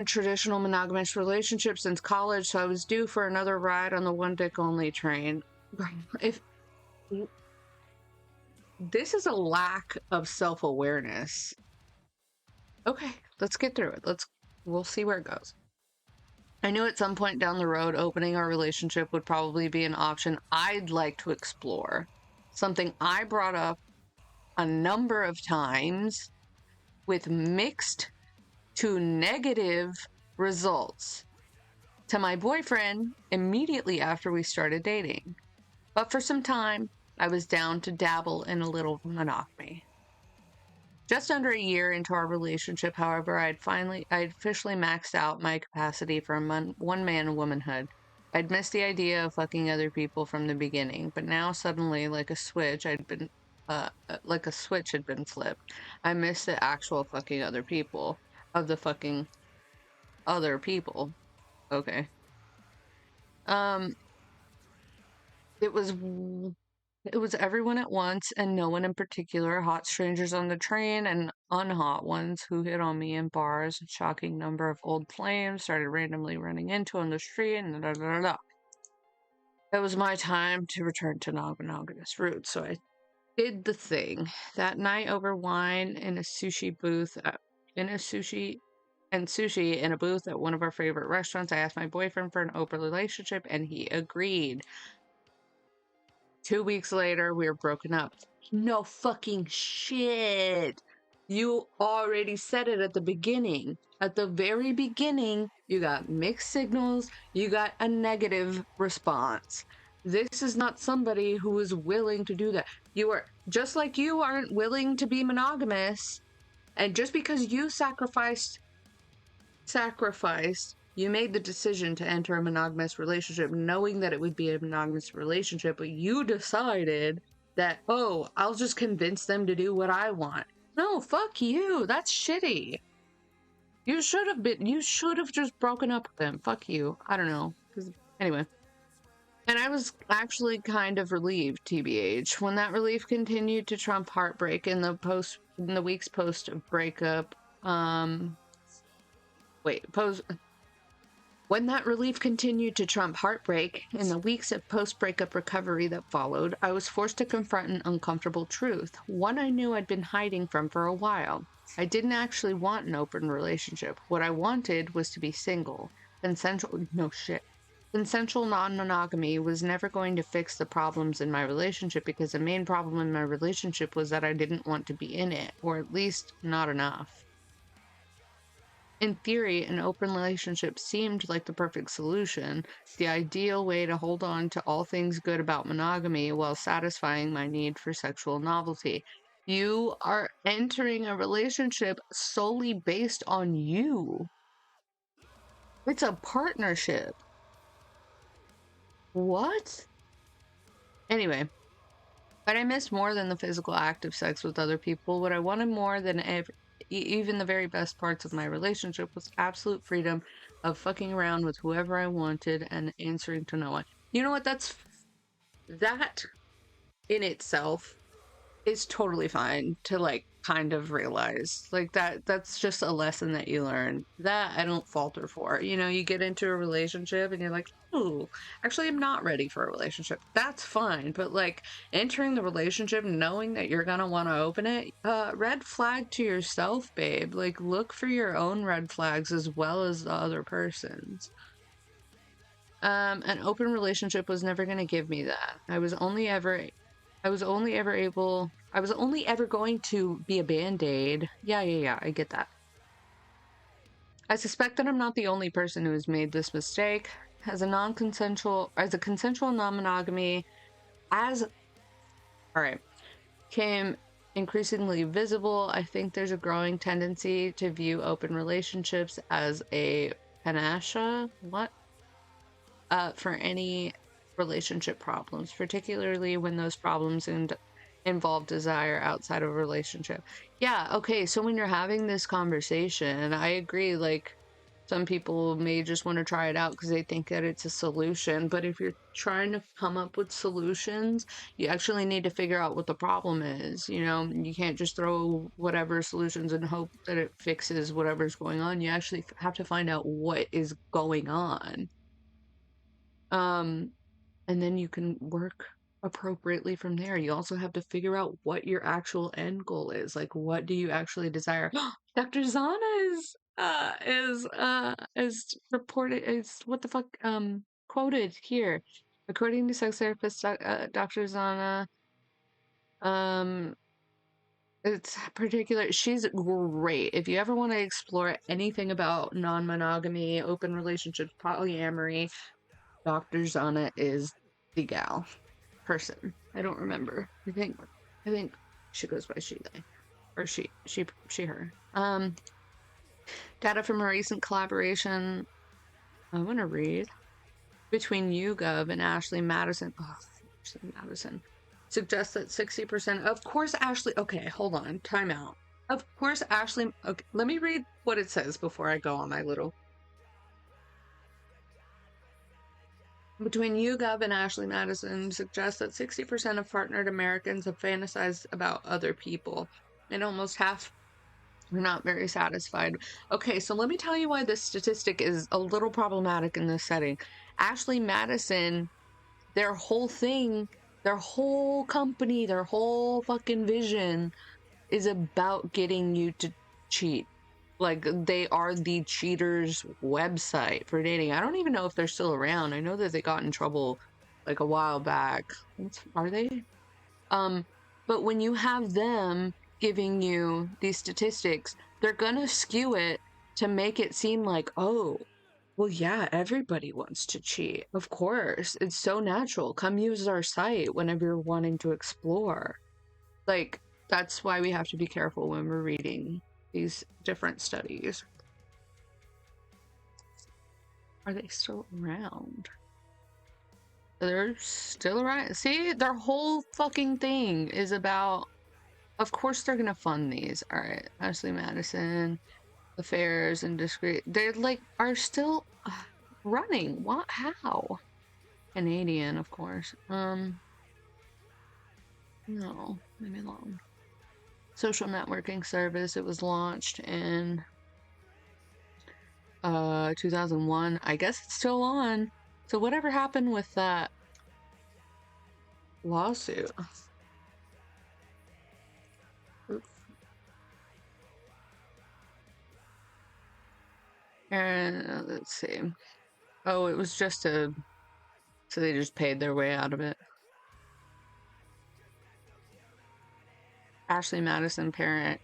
a traditional monogamous relationship since college, so I was due for another ride on the one dick only train. If this is a lack of self-awareness. Okay, let's get through it. We'll see where it goes. I knew at some point down the road opening our relationship would probably be an option I'd like to explore. Something I brought up a number of times with mixed to negative results to my boyfriend immediately after we started dating. But for some time, I was down to dabble in a little monogamy. Just under a year into our relationship, however, I'd officially maxed out my capacity for one-man womanhood. I'd missed the idea of fucking other people from the beginning, but now suddenly, like a switch had been flipped. I missed the actual fucking other people of the fucking other people. Okay. It was everyone at once and no one in particular, hot strangers on the train and unhot ones who hit on me in bars, a shocking number of old flames started randomly running into on the street, and da da da da. It was my time to return to non-monogamous roots, so I did the thing. That night over wine in a sushi booth, in a booth at one of our favorite restaurants, I asked my boyfriend for an open relationship and he agreed. 2 weeks later, we were broken up. No fucking shit. You already said it at the beginning. At the very beginning, you got mixed signals, you got a negative response. This is not somebody who is willing to do that. You are, just like you aren't willing to be monogamous, and just because you sacrificed, you made the decision to enter a monogamous relationship knowing that it would be a monogamous relationship, but you decided that, oh, I'll just convince them to do what I want. No, fuck you. That's shitty. You should have just broken up with them. Fuck you. I don't know. Anyway. And I was actually kind of relieved, TBH, when that relief continued to trump heartbreak in the weeks post breakup. When that relief continued to trump heartbreak in the weeks of post-breakup recovery that followed, I was forced to confront an uncomfortable truth, one I knew I'd been hiding from for a while. I didn't actually want an open relationship. What I wanted was to be single. Consensual non-monogamy was never going to fix the problems in my relationship because the main problem in my relationship was that I didn't want to be in it, or at least not enough. In theory, an open relationship seemed like the perfect solution, the ideal way to hold on to all things good about monogamy while satisfying my need for sexual novelty. You are entering a relationship solely based on you. It's a partnership. What? Anyway, but I missed more than the physical act of sex with other people. What I wanted more than even the very best parts of my relationship was absolute freedom of fucking around with whoever I wanted and answering to no one. You know what? That in itself is totally fine to, like, kind of realize. Like, that's just a lesson that you learn. That I don't falter for. You know, you get into a relationship and you're like, oh, actually I'm not ready for a relationship. That's fine. But, like, entering the relationship knowing that you're gonna want to open it, red flag to yourself, babe. Like, look for your own red flags as well as the other person's. An open relationship was never gonna give me that. I was only ever going to be a band-aid. Yeah, I get that. I suspect that I'm not the only person who has made this mistake. As a consensual non-monogamy, became increasingly visible, I think there's a growing tendency to view open relationships as a panacea. For any relationship problems, particularly when those problems involve desire outside of a relationship. Yeah, okay, so when you're having this conversation, I agree, like, Some people may just want to try it out because they think that it's a solution. But if you're trying to come up with solutions, you actually need to figure out what the problem is. You know, you can't just throw whatever solutions and hope that it fixes whatever's going on. You actually have to find out what is going on. And then you can work appropriately from there. You also have to figure out what your actual end goal is. Like, what do you actually desire? Dr. Zana is reported is what the fuck quoted here. According to sex therapist Dr. Zana, um it's particular. She's great. If you ever want to explore anything about non-monogamy, open relationships, polyamory, Dr. Zana is the gal. Person. I don't remember. I think she goes by she, they. Or she, her. Data from a recent collaboration I want to read between YouGov and Ashley Madison. Oh, Ashley Madison suggests that 60%. Of course, Ashley. Okay, hold on. Time out. Of course, Ashley. Okay, let me read what it says before I go on my little. Between YouGov and Ashley Madison suggests that 60% of partnered Americans have fantasized about other people, and almost half are not very satisfied. Okay, so let me tell you why this statistic is a little problematic in this setting. Ashley Madison, their whole thing, their whole company, their whole fucking vision is about getting you to cheat. Like, they are the cheaters website for dating. I don't even know if they're still around. I know that they got in trouble like a while back. Are they? But when you have them giving you these statistics, they're gonna skew it to make it seem like, oh, well, yeah, everybody wants to cheat. Of course. It's so natural. Come use our site whenever you're wanting to explore. Like, that's why we have to be careful when we're reading these different studies. Are they still around? They're still around. See, their whole fucking thing is about, of course they're gonna fund these. All right, Ashley Madison, affairs and discreet. They like are still running. What? How? Canadian, of course. No, leave me alone. Social networking service. It was launched in 2001. I guess it's still on. So whatever happened with that lawsuit? Oops. And let's see. Oh, it was just so they just paid their way out of it. Ashley Madison parent.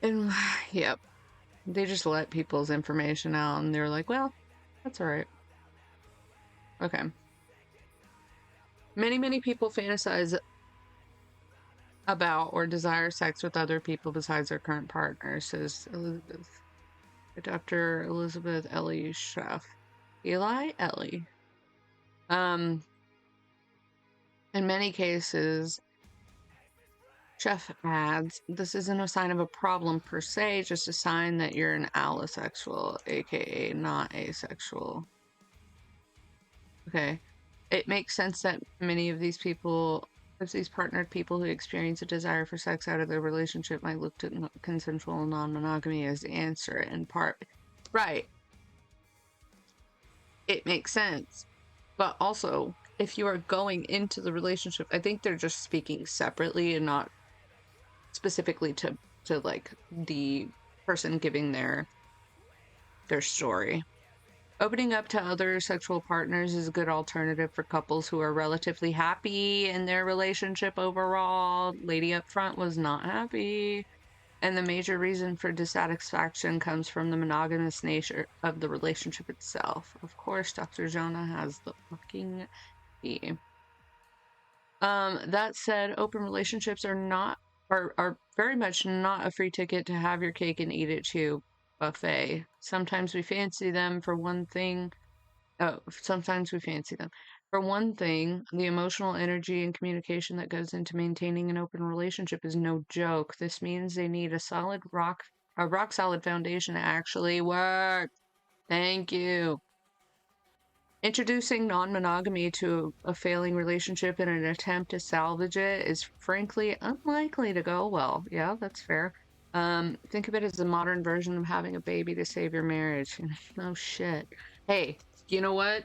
And yep. They just let people's information out and they're like, well, that's alright. Okay. Many people fantasize about or desire sex with other people besides their current partner, says Dr. Elizabeth Ellie Sheff. Ellie. In many cases, Sheff adds, this isn't a sign of a problem per se, just a sign that you're an allosexual, aka not asexual. Okay. It makes sense that many of these people, if these partnered people who experience a desire for sex out of their relationship might look to consensual non-monogamy as the answer in part. Right. It makes sense. But also, if you are going into the relationship, I think they're just speaking separately and not specifically to like the person giving their story. Opening up to other sexual partners is a good alternative for couples who are relatively happy in their relationship overall. Lady up front was not happy. And the major reason for dissatisfaction comes from the monogamous nature of the relationship itself. Of course, Dr. Jonah has the fucking key. That said, open relationships are very much not a free ticket to have your cake and eat it too buffet. Sometimes we fancy them for one thing. Sometimes we fancy them. For one thing, the emotional energy and communication that goes into maintaining an open relationship is no joke. This means they need a solid rock A rock solid foundation actually worked. Thank you. Introducing non-monogamy to a failing relationship in an attempt to salvage it is frankly unlikely to go well. Yeah, that's fair. Think of it as the modern version of having a baby to save your marriage. Oh shit. Hey, you know what?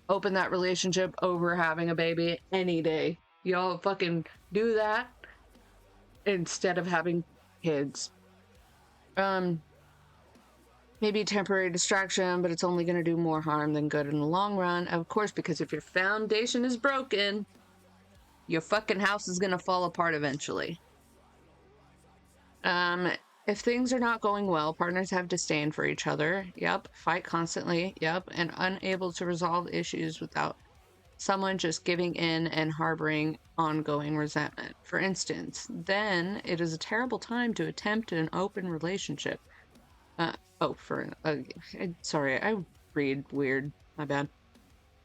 Open that relationship over having a baby any day. Y'all fucking do that instead of having kids. Maybe a temporary distraction, but it's only going to do more harm than good in the long run. Of course, because if your foundation is broken, your fucking house is going to fall apart eventually. If things are not going well, partners have disdain for each other. Yep. Fight constantly. Yep. And unable to resolve issues without someone just giving in and harboring ongoing resentment. For instance, then it is a terrible time to attempt an open relationship. Sorry, I read weird. My bad.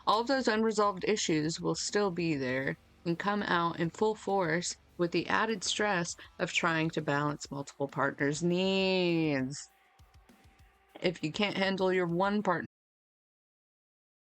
All of those unresolved issues will still be there and come out in full force with the added stress of trying to balance multiple partners' needs. If you can't handle your one partner,